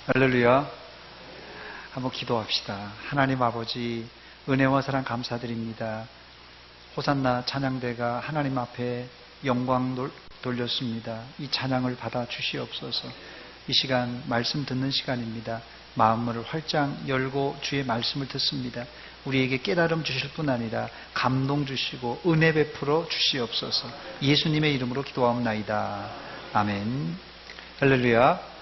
할렐루야. 한번 기도합시다. 하나님 아버지, 은혜와 사랑 감사드립니다. 호산나 찬양대가 하나님 앞에 영광 돌렸습니다. 이 찬양을 받아 주시옵소서. 이 시간 말씀 듣는 시간입니다. 마음을 활짝 열고 주의 말씀을 듣습니다. 우리에게 깨달음 주실 뿐 아니라 감동 주시고 은혜 베풀어 주시옵소서. 예수님의 이름으로 기도하옵나이다. 아멘. 할렐루야.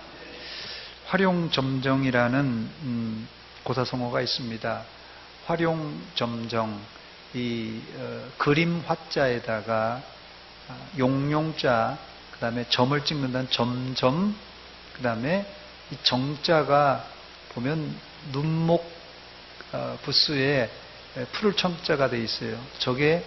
활용점정이라는 고사성어가 있습니다. 활용점정, 그림 화자에다가 용용자, 그 다음에 점을 찍는다는 점점, 그 다음에 이 정자가 보면 눈목 부스에 풀을 청자가 돼 있어요. 저게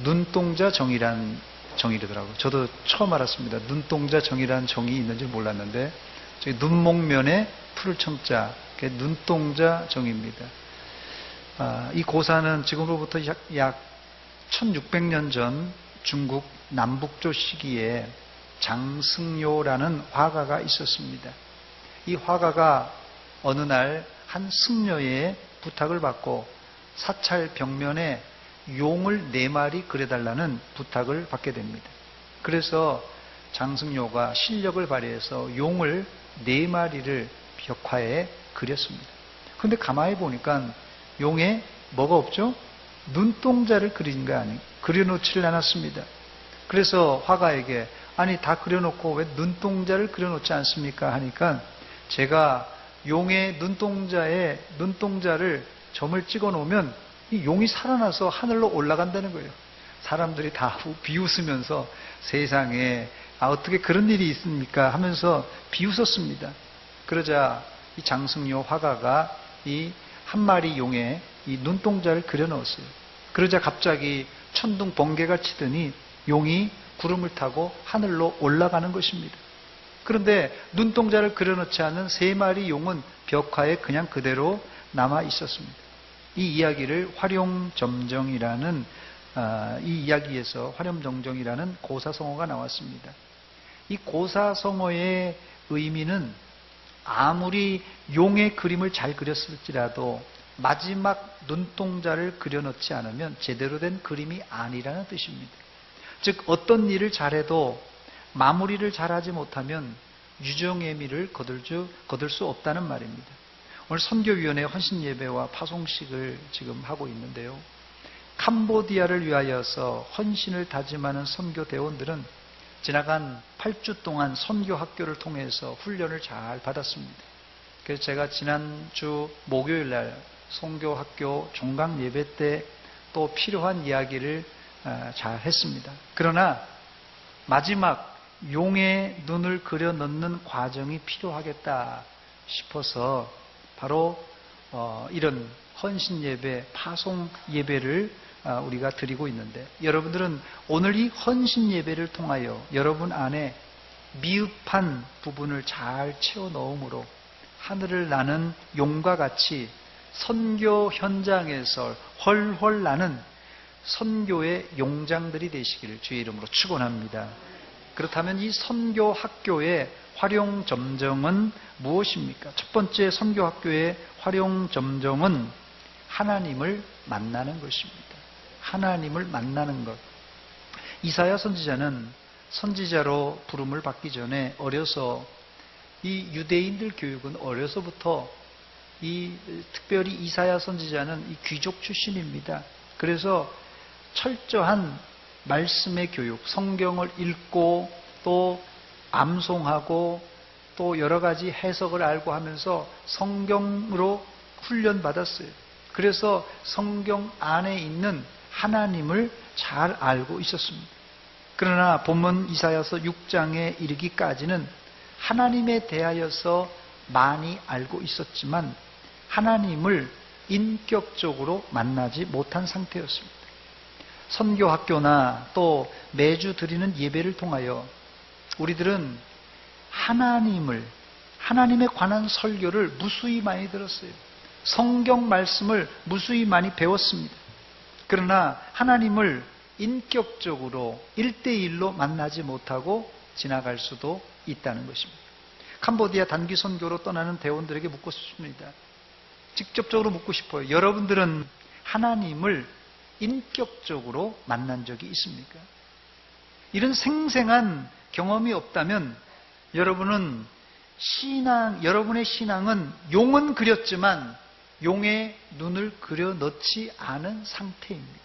눈동자 정이란 정이더라고요. 저도 처음 알았습니다. 눈동자 정이라는 정이 있는지 몰랐는데 저기 눈목면에 풀을 청자, 그게 눈동자 정입니다. 이 고사는 지금으로부터 약 1600년 전 중국 남북조 시기에 장승요라는 화가가 있었습니다. 이 화가가 어느 날 한 승려의 부탁을 받고 사찰 벽면에 용을 4마리 그려달라는 부탁을 받게 됩니다. 그래서 장승요가 실력을 발휘해서 용을 4마리를 벽화에 그렸습니다. 그런데 가만히 보니까 용에 뭐가 없죠? 눈동자를 그려놓질 않았습니다. 그래서 화가에게 아니 다 그려놓고 왜 눈동자를 그려놓지 않습니까? 하니까 제가 용의 눈동자를 점을 찍어 놓으면 이 용이 살아나서 하늘로 올라간다는 거예요. 사람들이 다 비웃으면서 세상에 어떻게 그런 일이 있습니까? 하면서 비웃었습니다. 그러자 이 장승요 화가가 이 한 마리 용에 이 눈동자를 그려 넣었어요. 그러자 갑자기 천둥 번개가 치더니 용이 구름을 타고 하늘로 올라가는 것입니다. 그런데 눈동자를 그려 넣지 않은 3마리 용은 벽화에 그냥 그대로 남아 있었습니다. 이 이야기를 활용점정이라는 이 이야기에서 활용점정이라는 고사성어가 나왔습니다. 이 고사성어의 의미는 아무리 용의 그림을 잘 그렸을지라도 마지막 눈동자를 그려놓지 않으면 제대로 된 그림이 아니라는 뜻입니다. 즉 어떤 일을 잘해도 마무리를 잘하지 못하면 유정의미를 거둘 수 없다는 말입니다. 오늘 선교위원회 헌신예배와 파송식을 지금 하고 있는데요. 캄보디아를 위하여서 헌신을 다짐하는 선교대원들은 지나간 8주 동안 선교학교를 통해서 훈련을 잘 받았습니다. 그래서 제가 지난주 목요일날 선교학교 종강 예배 때 또 필요한 이야기를 잘 했습니다. 그러나 마지막 용의 눈을 그려 넣는 과정이 필요하겠다 싶어서 바로 이런 헌신 예배, 파송 예배를 우리가 드리고 있는데 여러분들은 오늘 이 헌신 예배를 통하여 여러분 안에 미흡한 부분을 잘 채워 넣음으로 하늘을 나는 용과 같이 선교 현장에서 훨훨 나는 선교의 용장들이 되시기를 주의 이름으로 축원합니다. 그렇다면 이 선교 학교의 활용점정은 무엇입니까? 첫 번째 선교 학교의 활용점정은 하나님을 만나는 것입니다. 하나님을 만나는 것. 이사야 선지자는 선지자로 부름을 받기 전에 어려서 이 유대인들 교육은 어려서부터 특별히 이사야 선지자는 이 귀족 출신입니다. 그래서 철저한 말씀의 교육, 성경을 읽고 또 암송하고 또 여러 가지 해석을 알고 하면서 성경으로 훈련받았어요. 그래서 성경 안에 있는 하나님을 잘 알고 있었습니다. 그러나 본문 이사야서 6장에 이르기까지는 하나님에 대하여서 많이 알고 있었지만 하나님을 인격적으로 만나지 못한 상태였습니다. 선교학교나 또 매주 드리는 예배를 통하여 우리들은 하나님에 관한 설교를 무수히 많이 들었어요. 성경 말씀을 무수히 많이 배웠습니다. 그러나 하나님을 인격적으로 1대1로 만나지 못하고 지나갈 수도 있다는 것입니다. 캄보디아 단기 선교로 떠나는 대원들에게 묻고 싶습니다. 직접적으로 묻고 싶어요. 여러분들은 하나님을 인격적으로 만난 적이 있습니까? 이런 생생한 경험이 없다면 여러분의 신앙은 용은 그렸지만 용의 눈을 그려 넣지 않은 상태입니다.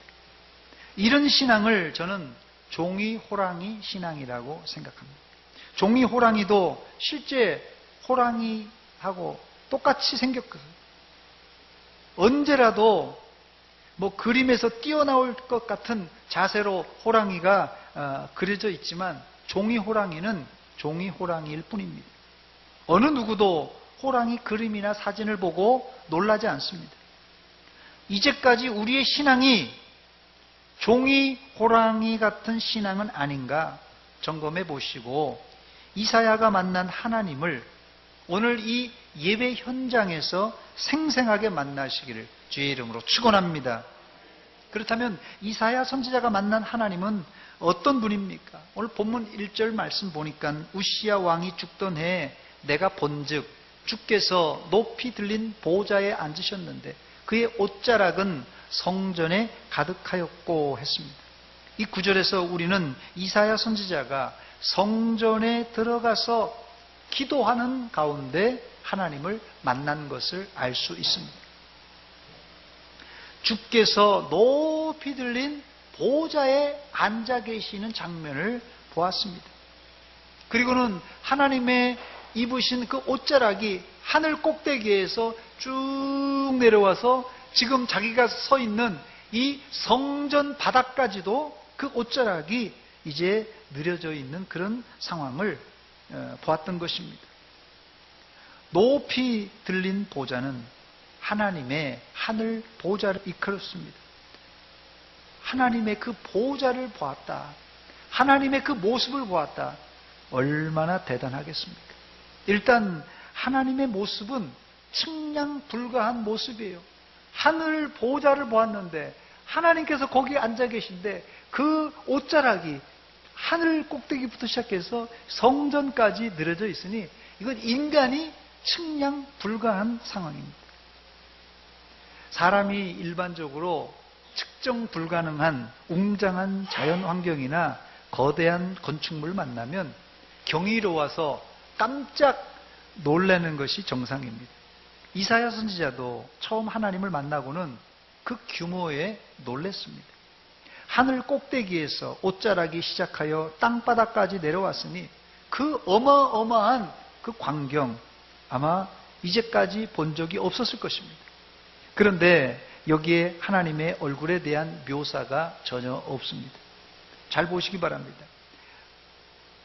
이런 신앙을 저는 종이 호랑이 신앙이라고 생각합니다. 종이 호랑이도 실제 호랑이하고 똑같이 생겼거든요. 언제라도 그림에서 뛰어나올 것 같은 자세로 호랑이가 그려져 있지만 종이 호랑이는 종이 호랑이일 뿐입니다. 어느 누구도 호랑이 그림이나 사진을 보고 놀라지 않습니다. 이제까지 우리의 신앙이 종이 호랑이 같은 신앙은 아닌가 점검해 보시고 이사야가 만난 하나님을 오늘 이 예배 현장에서 생생하게 만나시기를 주의 이름으로 축원합니다. 그렇다면 이사야 선지자가 만난 하나님은 어떤 분입니까? 오늘 본문 1절 말씀 보니까 우시야 왕이 죽던 해에 내가 본즉 주께서 높이 들린 보좌에 앉으셨는데 그의 옷자락은 성전에 가득하였고 했습니다. 이 구절에서 우리는 이사야 선지자가 성전에 들어가서 기도하는 가운데 하나님을 만난 것을 알 수 있습니다. 주께서 높이 들린 보좌에 앉아 계시는 장면을 보았습니다. 그리고는 하나님의 입으신 그 옷자락이 하늘 꼭대기에서 쭉 내려와서 지금 자기가 서 있는 이 성전 바닥까지도 그 옷자락이 이제 느려져 있는 그런 상황을 보았던 것입니다. 높이 들린 보좌는 하나님의 하늘 보좌를 이끌었습니다. 하나님의 그 보좌를 보았다. 하나님의 그 모습을 보았다. 얼마나 대단하겠습니까? 일단 하나님의 모습은 측량 불가한 모습이에요. 하늘 보좌를 보았는데 하나님께서 거기에 앉아 계신데 그 옷자락이 하늘 꼭대기부터 시작해서 성전까지 늘어져 있으니 이건 인간이 측량 불가한 상황입니다. 사람이 일반적으로 측정 불가능한 웅장한 자연 환경이나 거대한 건축물을 만나면 경이로워서 깜짝 놀라는 것이 정상입니다. 이사야 선지자도 처음 하나님을 만나고는 그 규모에 놀랐습니다. 하늘 꼭대기에서 옷자락이 시작하여 땅바닥까지 내려왔으니 그 어마어마한 그 광경 아마 이제까지 본 적이 없었을 것입니다. 그런데 여기에 하나님의 얼굴에 대한 묘사가 전혀 없습니다. 잘 보시기 바랍니다.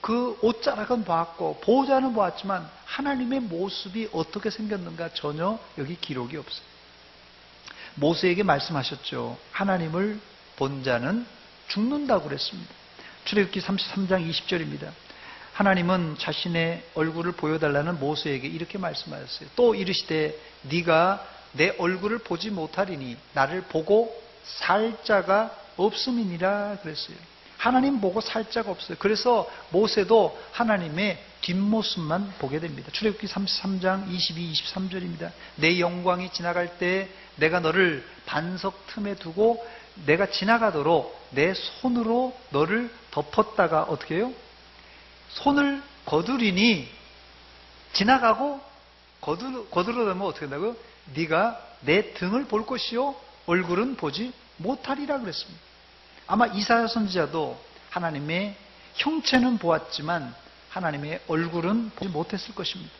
그 옷자락은 보았고 보좌는 보았지만 하나님의 모습이 어떻게 생겼는가 전혀 여기 기록이 없어요. 모세에게 말씀하셨죠. 하나님을 본 자는 죽는다고 그랬습니다. 출애굽기 33장 20절입니다. 하나님은 자신의 얼굴을 보여달라는 모세에게 이렇게 말씀하셨어요. 또 이르시되 네가 내 얼굴을 보지 못하리니 나를 보고 살 자가 없음이니라 그랬어요. 하나님 보고 살 자가 없어요. 그래서 모세도 하나님의 뒷모습만 보게 됩니다. 출애굽기 33장 22, 23절입니다. 내 영광이 지나갈 때 내가 너를 반석 틈에 두고 내가 지나가도록 내 손으로 너를 덮었다가 어떻게 해요? 손을 거두리니 지나가고 거두려면 어떻게 한다고요? 네가 내 등을 볼 것이요 얼굴은 보지 못하리라 그랬습니다. 아마 이사야 선지자도 하나님의 형체는 보았지만 하나님의 얼굴은 보지 못했을 것입니다.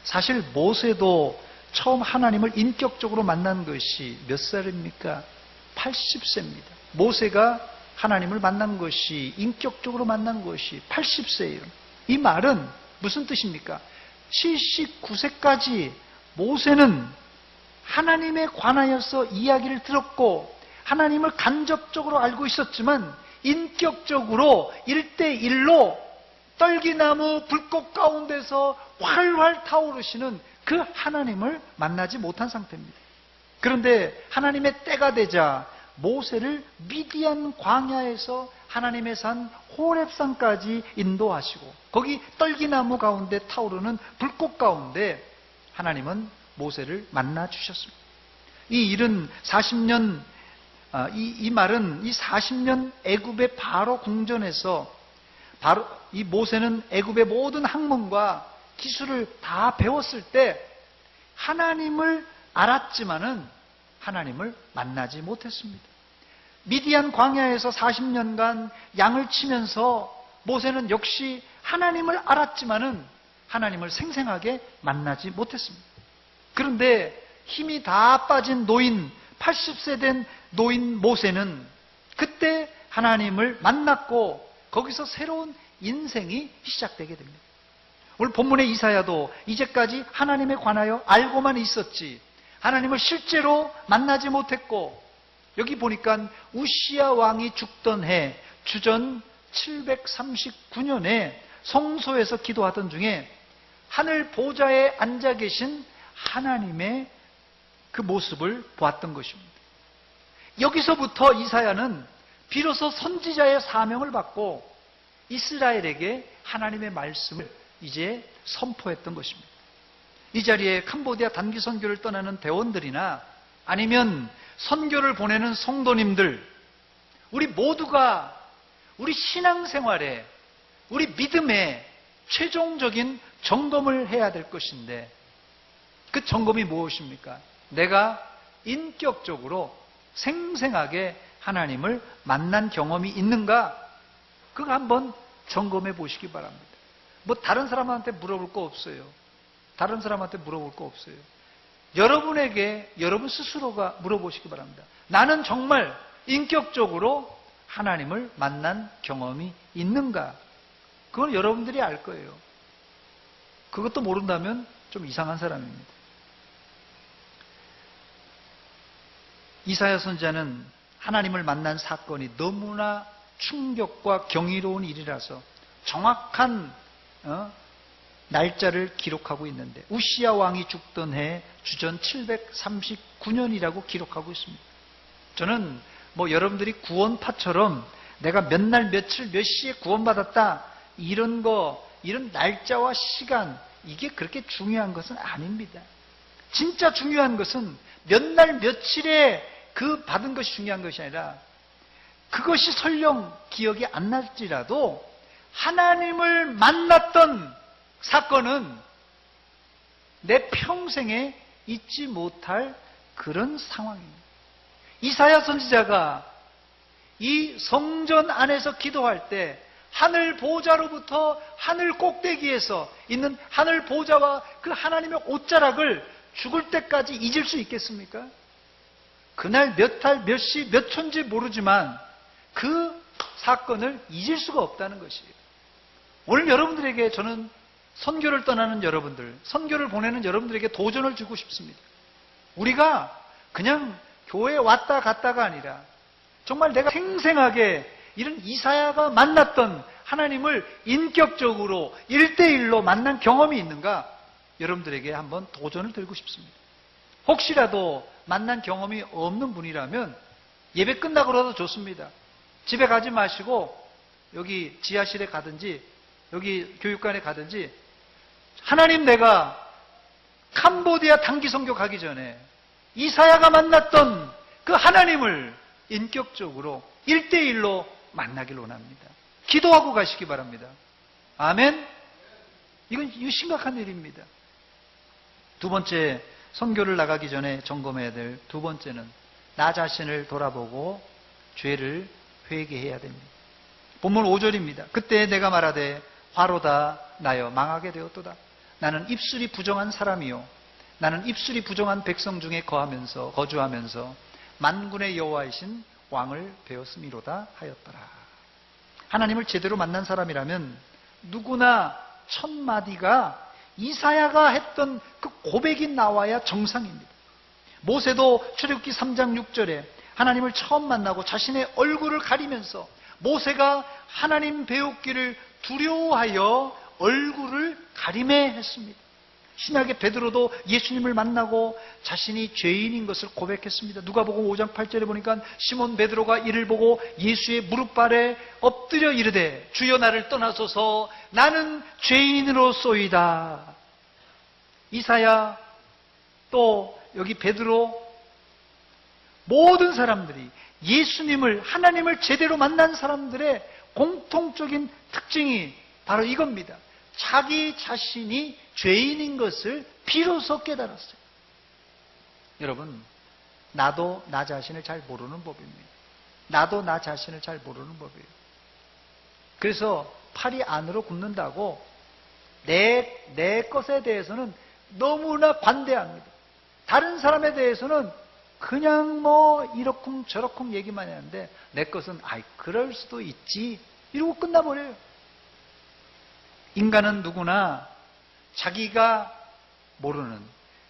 사실 모세도 처음 하나님을 인격적으로 만난 것이 몇 살입니까? 80세입니다. 모세가 하나님을 만난 것이 인격적으로 만난 것이 80세예요. 이 말은 무슨 뜻입니까? 79세까지 모세는 하나님에 관하여서 이야기를 들었고 하나님을 간접적으로 알고 있었지만 인격적으로 1대1로 떨기나무 불꽃 가운데서 활활 타오르시는 그 하나님을 만나지 못한 상태입니다. 그런데 하나님의 때가 되자 모세를 미디안 광야에서 하나님의 산 호렙산까지 인도하시고 거기 떨기나무 가운데 타오르는 불꽃 가운데 하나님은 모세를 만나 주셨습니다. 이 일은 40년 이 말은 이 40년 애굽의 바로 궁전에서 바로 이 모세는 애굽의 모든 학문과 기술을 다 배웠을 때 하나님을 알았지만은 하나님을 만나지 못했습니다. 미디안 광야에서 40년간 양을 치면서 모세는 역시 하나님을 알았지만은 하나님을 생생하게 만나지 못했습니다. 그런데 힘이 다 빠진 노인, 80세 된 노인 모세는 그때 하나님을 만났고 거기서 새로운 인생이 시작되게 됩니다. 오늘 본문의 이사야도 이제까지 하나님에 관하여 알고만 있었지 하나님을 실제로 만나지 못했고, 여기 보니까 우시야 왕이 죽던 해 주전 739년에 성소에서 기도하던 중에 하늘 보좌에 앉아 계신 하나님의 그 모습을 보았던 것입니다. 여기서부터 이사야는 비로소 선지자의 사명을 받고 이스라엘에게 하나님의 말씀을 이제 선포했던 것입니다. 이 자리에 캄보디아 단기 선교를 떠나는 대원들이나 아니면 선교를 보내는 성도님들, 우리 모두가 우리 신앙생활에, 우리 믿음에 최종적인 점검을 해야 될 것인데, 그 점검이 무엇입니까? 내가 인격적으로 생생하게 하나님을 만난 경험이 있는가? 그거 한번 점검해 보시기 바랍니다. 뭐 다른 사람한테 물어볼 거 없어요. 다른 사람한테 물어볼 거 없어요. 여러분에게 여러분 스스로가 물어보시기 바랍니다. 나는 정말 인격적으로 하나님을 만난 경험이 있는가? 그건 여러분들이 알 거예요. 그것도 모른다면 좀 이상한 사람입니다. 이사야 선지자는 하나님을 만난 사건이 너무나 충격과 경이로운 일이라서 정확한 날짜를 기록하고 있는데, 우시야 왕이 죽던 해 주전 739년이라고 기록하고 있습니다. 저는 뭐 여러분들이 구원파처럼 내가 몇 날 며칠 몇 시에 구원받았다 이런 날짜와 시간, 이게 그렇게 중요한 것은 아닙니다. 진짜 중요한 것은 몇 날 며칠에 그 받은 것이 중요한 것이 아니라, 그것이 설령 기억이 안 날지라도 하나님을 만났던 사건은 내 평생에 잊지 못할 그런 상황입니다. 이사야 선지자가 이 성전 안에서 기도할 때 하늘 보좌로부터 하늘 꼭대기에서 있는 하늘 보좌와 그 하나님의 옷자락을 죽을 때까지 잊을 수 있겠습니까? 그날 몇 달, 몇 시, 몇 초인지 모르지만 그 사건을 잊을 수가 없다는 것이에요. 오늘 여러분들에게 저는 선교를 떠나는 여러분들, 선교를 보내는 여러분들에게 도전을 주고 싶습니다. 우리가 그냥 교회에 왔다 갔다가 아니라 정말 내가 생생하게 이런 이사야가 만났던 하나님을 인격적으로 1대1로 만난 경험이 있는가? 여러분들에게 한번 도전을 드리고 싶습니다. 혹시라도 만난 경험이 없는 분이라면 예배 끝나고라도 좋습니다. 집에 가지 마시고 여기 지하실에 가든지 여기 교육관에 가든지, 하나님, 내가 캄보디아 단기 선교 가기 전에 이사야가 만났던 그 하나님을 인격적으로 1대1로 만나길 원합니다. 기도하고 가시기 바랍니다. 아멘. 이건 심각한 일입니다. 두 번째, 선교를 나가기 전에 점검해야 될 두 번째는 나 자신을 돌아보고 죄를 회개해야 됩니다. 본문 5절입니다. 그때 내가 말하되 화로다 나여 망하게 되었도다. 나는 입술이 부정한 사람이요 나는 입술이 부정한 백성 중에 거주하면서 만군의 여호와이신 왕을 배웠음이로다 하였더라. 하나님을 제대로 만난 사람이라면 누구나 첫 마디가 이사야가 했던 그 고백이 나와야 정상입니다. 모세도 출애굽기 3장 6절에 하나님을 처음 만나고 자신의 얼굴을 가리면서 모세가 하나님 배우기를 두려워하여 얼굴을 가리매 했습니다. 신약의 베드로도 예수님을 만나고 자신이 죄인인 것을 고백했습니다. 누가복음 5장 8절에 보니까 시몬 베드로가 이를 보고 예수의 무릎 아래 엎드려 이르되 주여 나를 떠나소서 나는 죄인으로소이다. 이사야 또 여기 베드로 모든 사람들이 예수님을 하나님을 제대로 만난 사람들의 공통적인 특징이 바로 이겁니다. 자기 자신이 죄인인 것을 비로소 깨달았어요. 여러분, 나도 나 자신을 잘 모르는 법입니다. 나도 나 자신을 잘 모르는 법이에요. 그래서 팔이 안으로 굽는다고 내 것에 대해서는 너무나 관대합니다. 다른 사람에 대해서는 그냥 이러쿵 저러쿵 얘기만 하는데 내 것은 그럴 수도 있지 이러고 끝나버려요. 인간은 누구나 자기가 모르는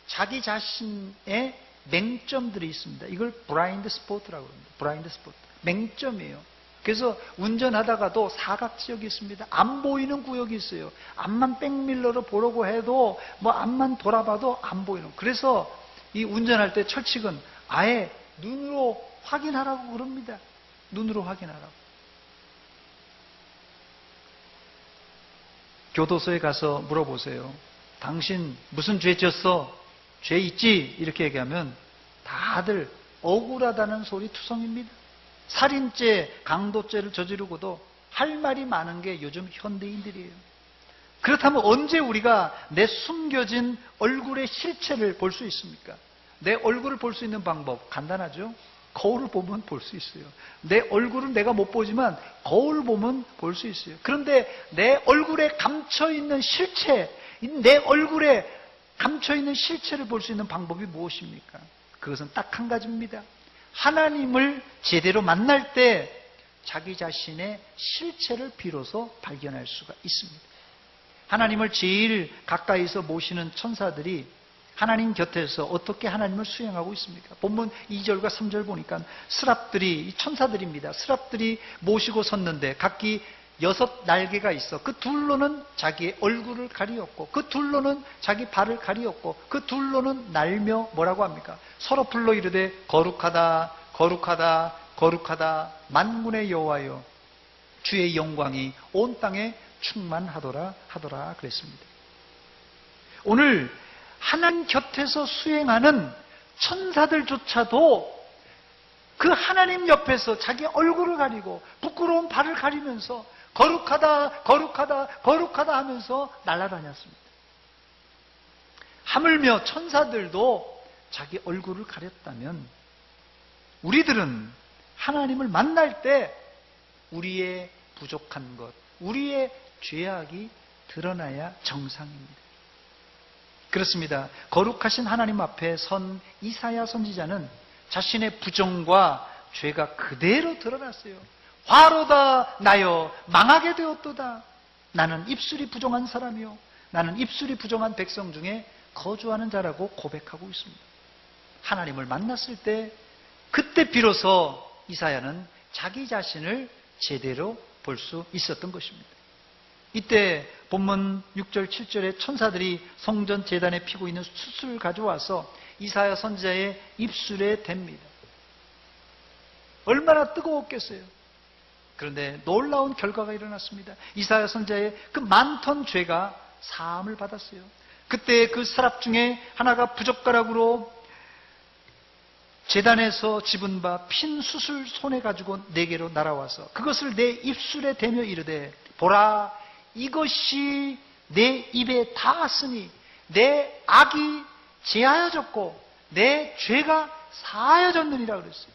자기 자신의 맹점들이 있습니다. 이걸 브라인드 스포트라고 합니다. 브라인드 스포트. 맹점이에요. 그래서 운전하다가도 사각지역이 있습니다. 안 보이는 구역이 있어요. 앞만 백밀러로 보려고 해도 앞만 돌아봐도 안 보이는. 그래서 이 운전할 때 철칙은 아예 눈으로 확인하라고 그럽니다. 눈으로 확인하라고. 교도소에 가서 물어보세요. 당신 무슨 죄 지었어? 죄 있지? 이렇게 얘기하면 다들 억울하다는 소리 투성입니다. 살인죄, 강도죄를 저지르고도 할 말이 많은 게 요즘 현대인들이에요. 그렇다면 언제 우리가 내 숨겨진 얼굴의 실체를 볼 수 있습니까? 내 얼굴을 볼 수 있는 방법 간단하죠? 거울을 보면 볼 수 있어요. 내 얼굴은 내가 못 보지만 거울 보면 볼 수 있어요. 그런데 내 얼굴에 감춰있는 실체, 내 얼굴에 감춰있는 실체를 볼 수 있는 방법이 무엇입니까? 그것은 딱 한 가지입니다. 하나님을 제대로 만날 때 자기 자신의 실체를 비로소 발견할 수가 있습니다. 하나님을 제일 가까이서 모시는 천사들이 하나님 곁에서 어떻게 하나님을 수행하고 있습니까? 본문 2절과 3절 보니까 스랍들이, 천사들입니다. 스랍들이 모시고 섰는데 각기 6 날개가 있어. 그 둘로는 자기의 얼굴을 가리었고 그 둘로는 자기 발을 가리었고 그 둘로는 날며 뭐라고 합니까? 서로 불러 이르되 거룩하다 거룩하다 거룩하다 만군의 여호와여 주의 영광이 온 땅에 충만하더라 하더라 그랬습니다. 오늘 하나님 곁에서 수행하는 천사들조차도 그 하나님 옆에서 자기 얼굴을 가리고 부끄러운 발을 가리면서 거룩하다 거룩하다 거룩하다 하면서 날아다녔습니다. 하물며 천사들도 자기 얼굴을 가렸다면 우리들은 하나님을 만날 때 우리의 부족한 것, 우리의 죄악이 드러나야 정상입니다. 그렇습니다. 거룩하신 하나님 앞에 선 이사야 선지자는 자신의 부정과 죄가 그대로 드러났어요. 화로다 나여 망하게 되었도다. 나는 입술이 부정한 사람이요 나는 입술이 부정한 백성 중에 거주하는 자라고 고백하고 있습니다. 하나님을 만났을 때 그때 비로소 이사야는 자기 자신을 제대로 볼 수 있었던 것입니다. 이때 본문 6절 7절에 천사들이 성전 제단에 피고 있는 숯을 가져와서 이사야 선지자의 입술에 댑니다. 얼마나 뜨거웠겠어요. 그런데 놀라운 결과가 일어났습니다. 이사야 선지자의 그 많던 죄가 사함을 받았어요. 그때 그 스랍 중에 하나가 부젓가락으로 제단에서 집은 바 핀 숯을 손에 가지고 내게로 날아와서 그것을 내 입술에 대며 이르되 보라 이것이 내 입에 닿았으니 내 악이 제하여졌고 내 죄가 사하여졌느니라 그랬어요.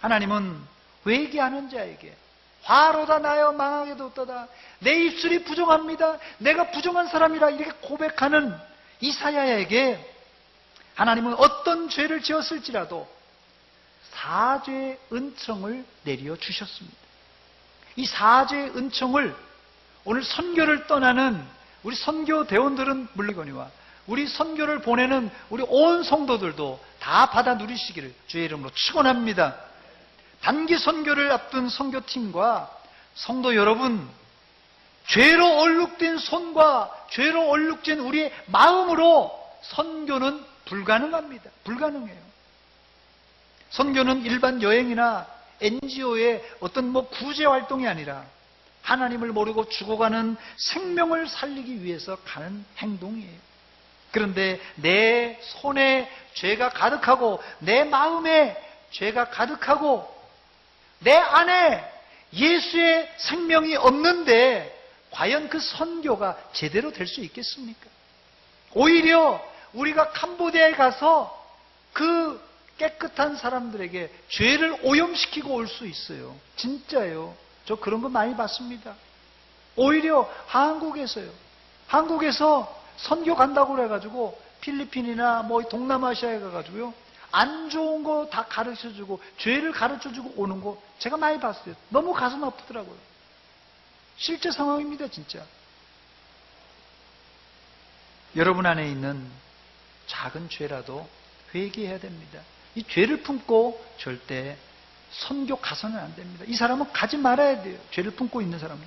하나님은 회개하는 자에게 화로다 나여 망하게 되었도다. 내 입술이 부정합니다. 내가 부정한 사람이라 이렇게 고백하는 이사야에게 하나님은 어떤 죄를 지었을지라도 사죄의 은총을 내려 주셨습니다. 이 사죄의 은총을 오늘 선교를 떠나는 우리 선교대원들은 물론이거니와 우리 선교를 보내는 우리 온 성도들도 다 받아 누리시기를 주의 이름으로 축원합니다. 단기 선교를 앞둔 선교팀과 성도 여러분, 죄로 얼룩된 손과 죄로 얼룩진 우리의 마음으로 선교는 불가능합니다. 불가능해요. 선교는 일반 여행이나 NGO의 어떤 구제 활동이 아니라 하나님을 모르고 죽어가는 생명을 살리기 위해서 가는 행동이에요. 그런데 내 손에 죄가 가득하고 내 마음에 죄가 가득하고 내 안에 예수의 생명이 없는데 과연 그 선교가 제대로 될 수 있겠습니까? 오히려 우리가 캄보디아에 가서 그 깨끗한 사람들에게 죄를 오염시키고 올 수 있어요. 진짜요. 저 그런 거 많이 봤습니다. 오히려 한국에서요. 한국에서 선교 간다고 그래가지고 필리핀이나 동남아시아에 가가지고요. 안 좋은 거 다 가르쳐주고 죄를 가르쳐주고 오는 거 제가 많이 봤어요. 너무 가슴 아프더라고요. 실제 상황입니다, 진짜. 여러분 안에 있는 작은 죄라도 회개해야 됩니다. 이 죄를 품고 절대 선교 가서는 안 됩니다. 이 사람은 가지 말아야 돼요. 죄를 품고 있는 사람은.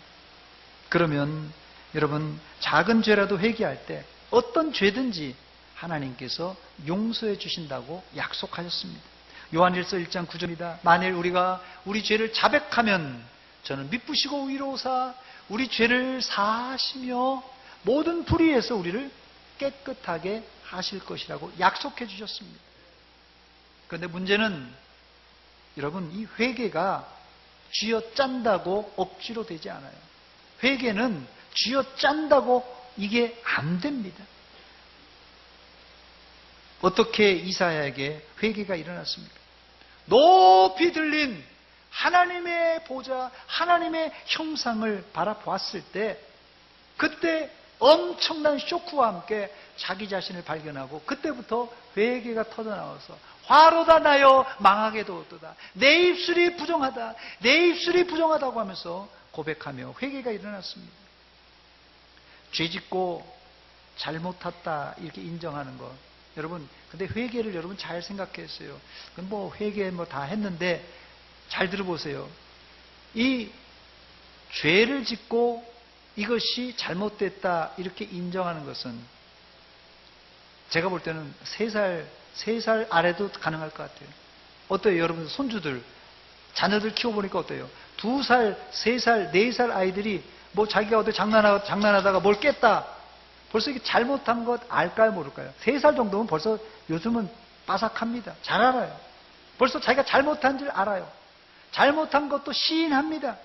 그러면 여러분 작은 죄라도 회개할 때 어떤 죄든지 하나님께서 용서해 주신다고 약속하셨습니다. 요한일서 1장 9절입니다. 만일 우리가 우리 죄를 자백하면 저는 미쁘시고 위로사 우리 죄를 사하시며 모든 불의에서 우리를 깨끗하게 하실 것이라고 약속해 주셨습니다. 그런데 문제는 여러분 이 회개가 쥐어짠다고 억지로 되지 않아요. 회개는 쥐어짠다고 이게 안 됩니다. 어떻게 이사야에게 회개가 일어났습니까? 높이 들린 하나님의 보좌, 하나님의 형상을 바라보았을 때 그때 엄청난 쇼크와 함께 자기 자신을 발견하고 그때부터 회개가 터져나와서 화로다 나여 망하게 되었도다. 내 입술이 부정하다. 내 입술이 부정하다고 하면서 고백하며 회개가 일어났습니다. 죄짓고 잘못했다 이렇게 인정하는 것. 여러분 근데 회개를 여러분 잘 생각했어요. 그건 회개 다 했는데 잘 들어보세요. 이 죄를 짓고 이것이 잘못됐다 이렇게 인정하는 것은 제가 볼 때는 3살 아래도 가능할 것 같아요. 어때요? 여러분 손주들 자녀들 키워보니까 어때요? 2살, 3살, 4살 아이들이 자기가 어디 장난하다가 뭘 깼다. 벌써 이게 잘못한 것 알까요? 모를까요? 3살 정도면 벌써 요즘은 빠삭합니다. 잘 알아요. 벌써 자기가 잘못한 줄 알아요. 잘못한 것도 시인합니다.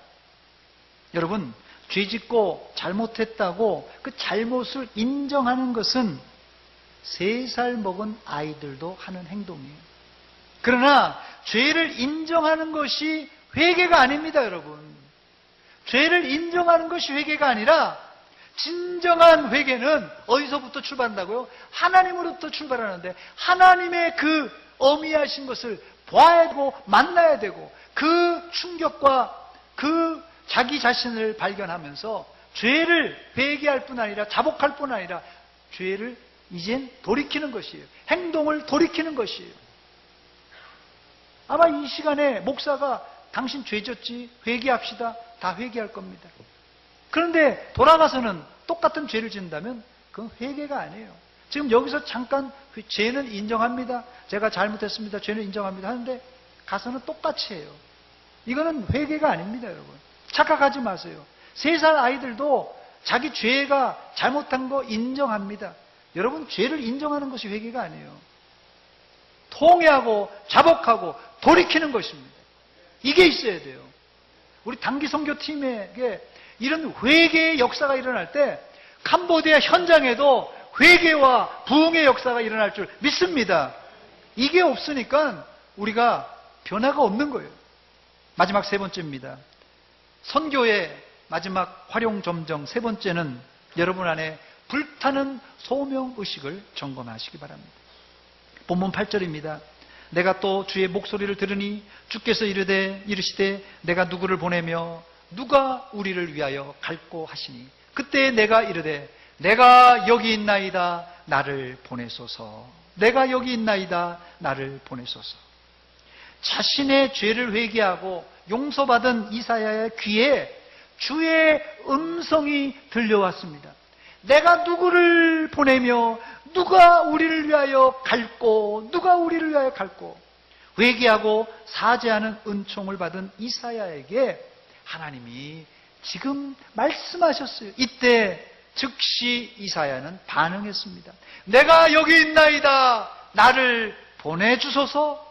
여러분 죄짓고 잘못했다고 그 잘못을 인정하는 것은 3살 먹은 아이들도 하는 행동이에요. 그러나 죄를 인정하는 것이 회개가 아닙니다, 여러분. 죄를 인정하는 것이 회개가 아니라 진정한 회개는 어디서부터 출발한다고요? 하나님으로부터 출발하는데 하나님의 그 어미하신 것을 봐야 되고 만나야 되고 그 충격과 그 자기 자신을 발견하면서 죄를 회개할 뿐 아니라 자복할 뿐 아니라 죄를 이젠 돌이키는 것이에요. 행동을 돌이키는 것이에요. 아마 이 시간에 목사가 당신 죄졌지 회개합시다 다 회개할 겁니다. 그런데 돌아가서는 똑같은 죄를 짓는다면 그건 회개가 아니에요. 지금 여기서 잠깐 죄는 인정합니다. 제가 잘못했습니다. 죄는 인정합니다 하는데 가서는 똑같이 해요. 이거는 회개가 아닙니다, 여러분. 착각하지 마세요. 3살 아이들도 자기 죄가 잘못한 거 인정합니다. 여러분 죄를 인정하는 것이 회개가 아니에요. 통회하고 자복하고 돌이키는 것입니다. 이게 있어야 돼요. 우리 단기 선교팀에게 이런 회개의 역사가 일어날 때 캄보디아 현장에도 회개와 부흥의 역사가 일어날 줄 믿습니다. 이게 없으니까 우리가 변화가 없는 거예요. 마지막 3번째입니다. 선교의 마지막 활용점정 3번째는 여러분 안에 불타는 소명의식을 점검하시기 바랍니다. 본문 8절입니다. 내가 또 주의 목소리를 들으니 주께서 이르시되 내가 누구를 보내며 누가 우리를 위하여 갈고 하시니 그때 내가 이르되 내가 여기 있나이다 나를 보내소서. 내가 여기 있나이다 나를 보내소서. 자신의 죄를 회개하고 용서받은 이사야의 귀에 주의 음성이 들려왔습니다. 내가 누구를 보내며 누가 우리를 위하여 갈고, 누가 우리를 위하여 갈고. 회개하고 사죄하는 은총을 받은 이사야에게 하나님이 지금 말씀하셨어요. 이때 즉시 이사야는 반응했습니다. 내가 여기 있나이다. 나를 보내주소서.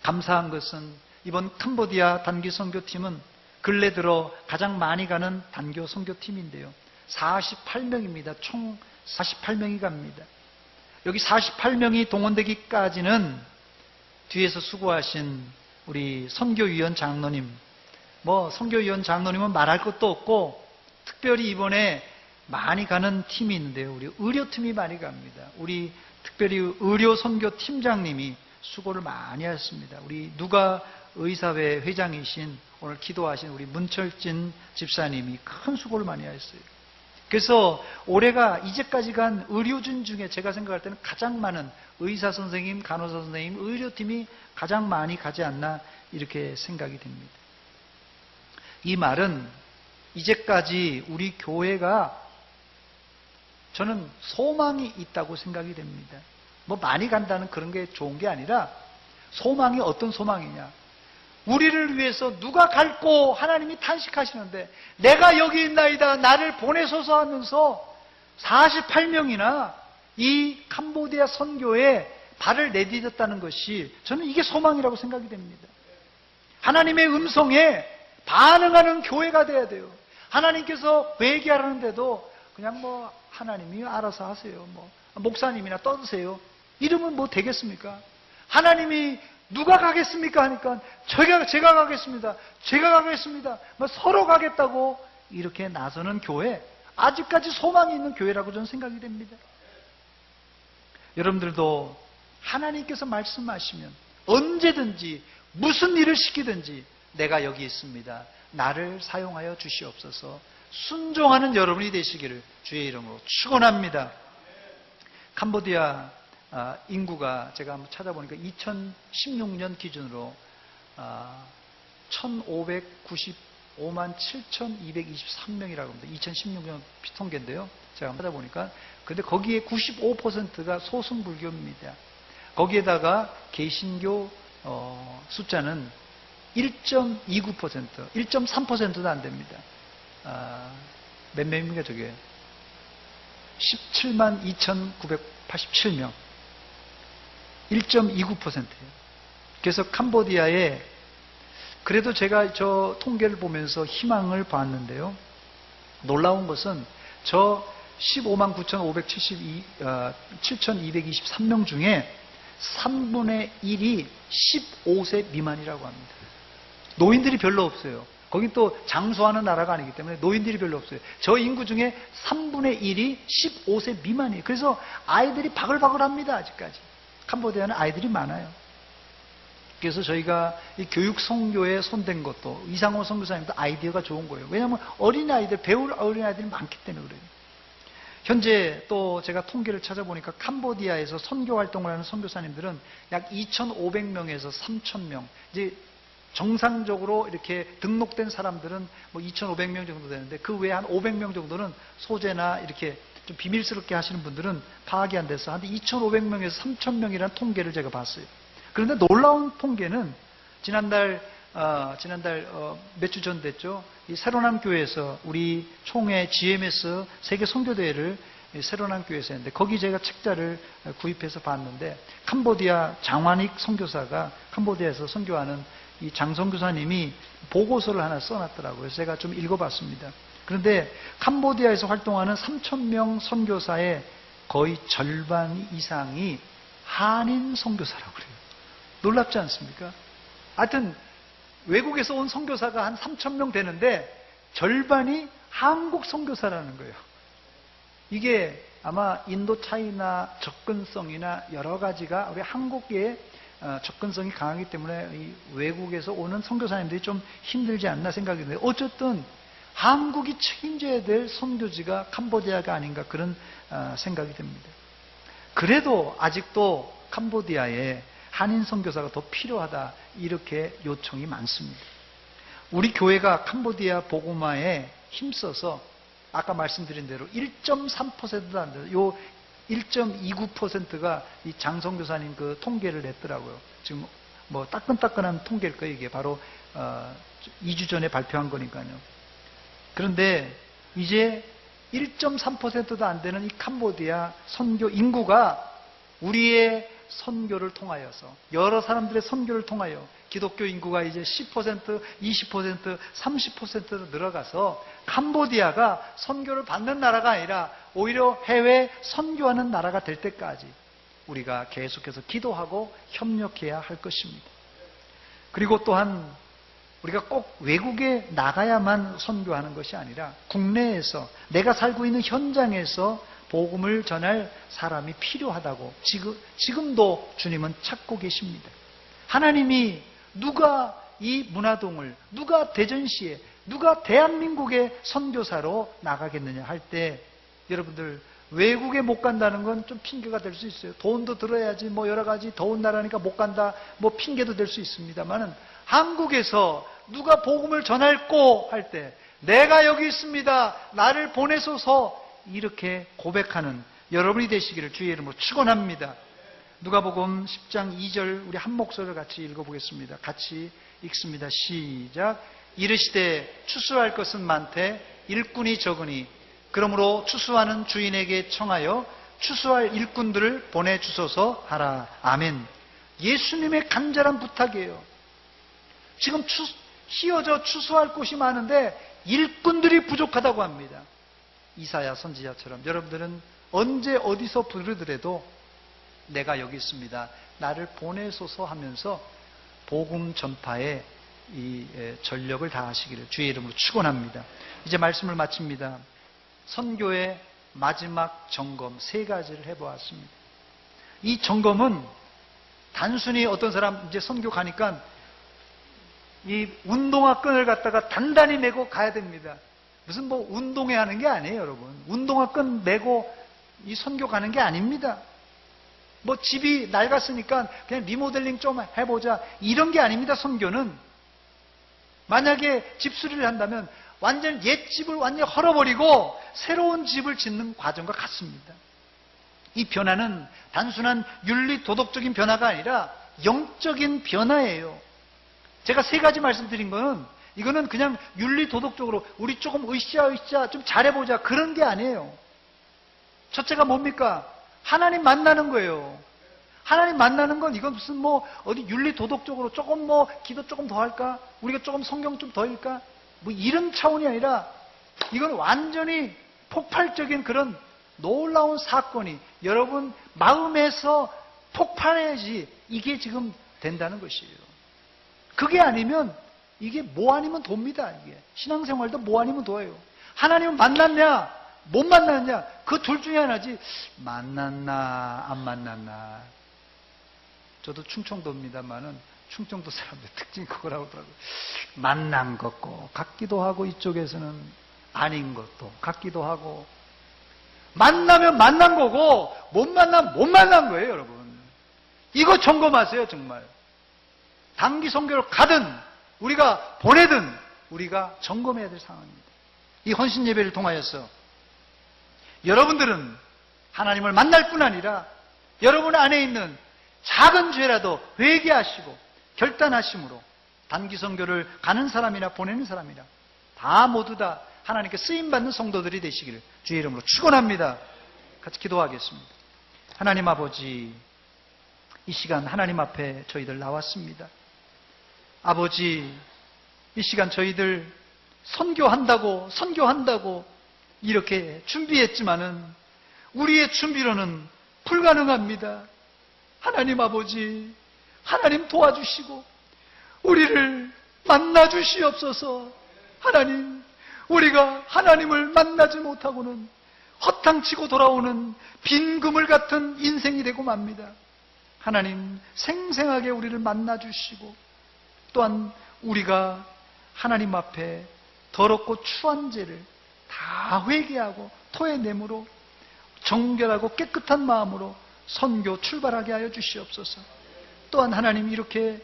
감사한 것은 이번 캄보디아 단기 선교팀은 근래 들어 가장 많이 가는 단교 선교팀인데요. 48명입니다. 총 48명이 갑니다. 여기 48명이 동원되기까지는 뒤에서 수고하신 우리 선교위원 장로님, 선교위원 장로님은 말할 것도 없고, 특별히 이번에 많이 가는 팀이 있는데요. 우리 의료팀이 많이 갑니다. 우리 특별히 의료 선교 팀장님이 수고를 많이 하셨습니다. 우리 누가 의사회 회장이신 오늘 기도하신 우리 문철진 집사님이 큰 수고를 많이 하셨어요. 그래서 올해가 이제까지 간 의료진 중에 제가 생각할 때는 가장 많은 의사 선생님, 간호사 선생님, 의료팀이 가장 많이 가지 않나 이렇게 생각이 됩니다. 이 말은 이제까지 우리 교회가 저는 소망이 있다고 생각이 됩니다. 많이 간다는 그런 게 좋은 게 아니라 소망이 어떤 소망이냐. 우리를 위해서 누가 갈고 하나님이 탄식하시는데 내가 여기 있나이다. 나를 보내소서 하면서 48명이나 이 캄보디아 선교에 발을 내디뎠다는 것이 저는 이게 소망이라고 생각이 됩니다. 하나님의 음성에 반응하는 교회가 돼야 돼요. 하나님께서 회개하라는데도 그냥 하나님이 알아서 하세요. 목사님이나 떠드세요. 이러면 되겠습니까? 하나님이 누가 가겠습니까? 하니까 제가 가겠습니다. 제가 가겠습니다. 서로 가겠다고 이렇게 나서는 교회, 아직까지 소망이 있는 교회라고 저는 생각이 됩니다. 여러분들도 하나님께서 말씀하시면 언제든지 무슨 일을 시키든지 내가 여기 있습니다. 나를 사용하여 주시옵소서. 순종하는 여러분이 되시기를 주의 이름으로 축원합니다. 캄보디아 인구가 제가 한번 찾아보니까 2016년 기준으로 1595만 7,223명이라고 합니다. 2016년 통계인데요. 제가 한번 찾아보니까 근데 거기에 95%가 소승불교입니다. 거기에다가 개신교 숫자는 1.29%, 1.3%도 안 됩니다. 몇 명입니까 저게? 17만 2,987명. 1.29%예요. 그래서 캄보디아에 그래도 제가 저 통계를 보면서 희망을 봤는데요. 놀라운 것은 저 15만 7,223명 중에 3분의 1이 15세 미만이라고 합니다. 노인들이 별로 없어요. 거긴 또 장수하는 나라가 아니기 때문에 노인들이 별로 없어요. 저 인구 중에 3분의 1이 15세 미만이에요. 그래서 아이들이 바글바글합니다. 아직까지. 캄보디아는 아이들이 많아요. 그래서 저희가 이 교육 선교에 손댄 것도 이상호 선교사님도 아이디어가 좋은 거예요. 왜냐하면 어린아이들, 배울 어린아이들이 많기 때문에 그래요. 현재 또 제가 통계를 찾아보니까 캄보디아에서 선교 활동을 하는 선교사님들은 약 2,500명에서 3,000명. 이제 정상적으로 이렇게 등록된 사람들은 2,500명 정도 되는데 그 외에 한 500명 정도는 소재나 이렇게 좀 비밀스럽게 하시는 분들은 파악이 안 돼서 한 2,500명에서 3,000명이라는 통계를 제가 봤어요. 그런데 놀라운 통계는 지난달 몇 주 전 됐죠. 이 새로남 교회에서 우리 총회 GMS 세계 선교대회를 새로남 교회에서 했는데 거기 제가 책자를 구입해서 봤는데 캄보디아 장완익 선교사가 캄보디아에서 선교하는 이 장 선교사님이 보고서를 하나 써놨더라고요. 그래서 제가 좀 읽어봤습니다. 그런데 캄보디아에서 활동하는 3,000명 선교사의 거의 절반 이상이 한인 선교사라고 그래요. 놀랍지 않습니까? 하여튼 외국에서 온 선교사가 한 3,000명 되는데 절반이 한국 선교사라는 거예요. 이게 아마 인도 차이나 접근성이나 여러 가지가 우리 한국의 접근성이 강하기 때문에 이 외국에서 오는 선교사님들이 좀 힘들지 않나 생각이 드는데 어쨌든 한국이 책임져야 될 선교지가 캄보디아가 아닌가 그런 생각이 듭니다. 그래도 아직도 캄보디아에 한인 선교사가 더 필요하다 이렇게 요청이 많습니다. 우리 교회가 캄보디아 복음화에 힘써서 아까 말씀드린 대로 1.3%도 안 돼요. 요 1.29%가 이 장성교사님 그 통계를 냈더라고요. 지금 뭐 따끈따끈한 통계일 거예요. 이게 바로 2주 전에 발표한 거니까요. 그런데 이제 1.3%도 안 되는 이 캄보디아 선교 인구가 우리의 선교를 통하여서, 여러 사람들의 선교를 통하여 기독교 인구가 이제 10%, 20%, 30%로 늘어가서 캄보디아가 선교를 받는 나라가 아니라 오히려 해외 선교하는 나라가 될 때까지 우리가 계속해서 기도하고 협력해야 할 것입니다. 그리고 또한 우리가 꼭 외국에 나가야만 선교하는 것이 아니라 국내에서, 내가 살고 있는 현장에서 복음을 전할 사람이 필요하다고 지금도 주님은 찾고 계십니다. 하나님이 누가 이 문화동을, 누가 대전시에, 누가 대한민국의 선교사로 나가겠느냐 할 때, 여러분들 외국에 못 간다는 건 좀 핑계가 될 수 있어요. 돈도 들어야지, 뭐 여러 가지 더운 나라니까 못 간다, 뭐 핑계도 될 수 있습니다만은, 한국에서 누가 복음을 전할꼬 할 때, 내가 여기 있습니다, 나를 보내소서, 이렇게 고백하는 여러분이 되시기를 주의 이름으로 축원합니다. 누가복음 10장 2절 우리 한 목소리를 같이 읽어보겠습니다. 같이 읽습니다. 시작. 이르시되 추수할 것은 많되 일꾼이 적으니 그러므로 추수하는 주인에게 청하여 추수할 일꾼들을 보내주소서 하라. 아멘. 예수님의 간절한 부탁이에요. 지금 휘어져 추수할 곳이 많은데 일꾼들이 부족하다고 합니다. 이사야 선지자처럼 여러분들은 언제 어디서 부르더라도 내가 여기 있습니다, 나를 보내소서 하면서 복음 전파에 이 전력을 다하시기를 주의 이름으로 축원합니다. 이제 말씀을 마칩니다. 선교의 마지막 점검 3가지를 해보았습니다. 이 점검은 단순히 어떤 사람 이제 선교 가니까 이 운동화 끈을 갖다가 단단히 메고 가야 됩니다. 무슨 뭐 운동회 하는 게 아니에요, 여러분. 운동화 끈 메고 이 선교 가는 게 아닙니다. 뭐 집이 낡았으니까 그냥 리모델링 좀 해보자, 이런 게 아닙니다. 선교는 만약에 집수리를 한다면 완전 옛 집을 완전히 헐어버리고 새로운 집을 짓는 과정과 같습니다. 이 변화는 단순한 윤리 도덕적인 변화가 아니라 영적인 변화예요. 제가 3가지 말씀드린 거는 이거는 그냥 윤리 도덕적으로 우리 조금 으쌰으쌰 좀 잘해보자 그런 게 아니에요. 첫째가 뭡니까? 하나님 만나는 거예요. 하나님 만나는 건 이건 무슨 뭐 어디 윤리 도덕적으로 조금 뭐 기도 조금 더 할까? 우리가 조금 성경 좀 더 읽을까? 뭐 이런 차원이 아니라 이건 완전히 폭발적인 그런 놀라운 사건이 여러분 마음에서 폭발해야지 이게 지금 된다는 것이에요. 그게 아니면 이게 뭐 아니면 돕니다. 이게 신앙생활도 뭐 아니면 도예요. 하나님은 만났냐 못 만났냐 그 둘 중에 하나지. 만났나 안 만났나. 저도 충청도입니다만은 충청도 사람들 특징이 그거라고 하더라고요. 만난 것고 같기도 하고 이쪽에서는 아닌 것도 같기도 하고. 만나면 만난 거고 못 만나면 못 만난 거예요, 여러분. 이거 점검하세요, 정말. 단기 선교를 가든 우리가 보내든 우리가 점검해야 될 상황입니다. 이 헌신 예배를 통하여서 여러분들은 하나님을 만날 뿐 아니라 여러분 안에 있는 작은 죄라도 회개하시고 결단하심으로 단기 선교를 가는 사람이나 보내는 사람이나 다 모두 다 하나님께 쓰임받는 성도들이 되시기를 주의 이름으로 축원합니다. 같이 기도하겠습니다. 하나님 아버지, 이 시간 하나님 앞에 저희들 나왔습니다. 아버지, 이 시간 저희들 선교한다고 이렇게 준비했지만은 우리의 준비로는 불가능합니다. 하나님 아버지, 하나님 도와주시고 우리를 만나 주시옵소서. 하나님, 우리가 하나님을 만나지 못하고는 허탕치고 돌아오는 빈 그물 같은 인생이 되고 맙니다. 하나님, 생생하게 우리를 만나 주시고 또한 우리가 하나님 앞에 더럽고 추한 죄를 다 회개하고 토해내므로 정결하고 깨끗한 마음으로 선교 출발하게 하여 주시옵소서. 또한 하나님, 이렇게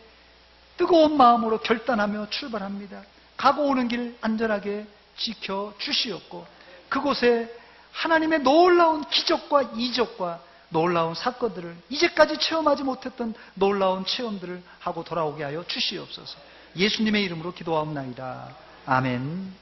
뜨거운 마음으로 결단하며 출발합니다. 가고 오는 길 안전하게 지켜 주시옵고, 그곳에 하나님의 놀라운 기적과 이적과 놀라운 사건들을, 이제까지 체험하지 못했던 놀라운 체험들을 하고 돌아오게 하여 주시옵소서. 예수님의 이름으로 기도하옵나이다. 아멘.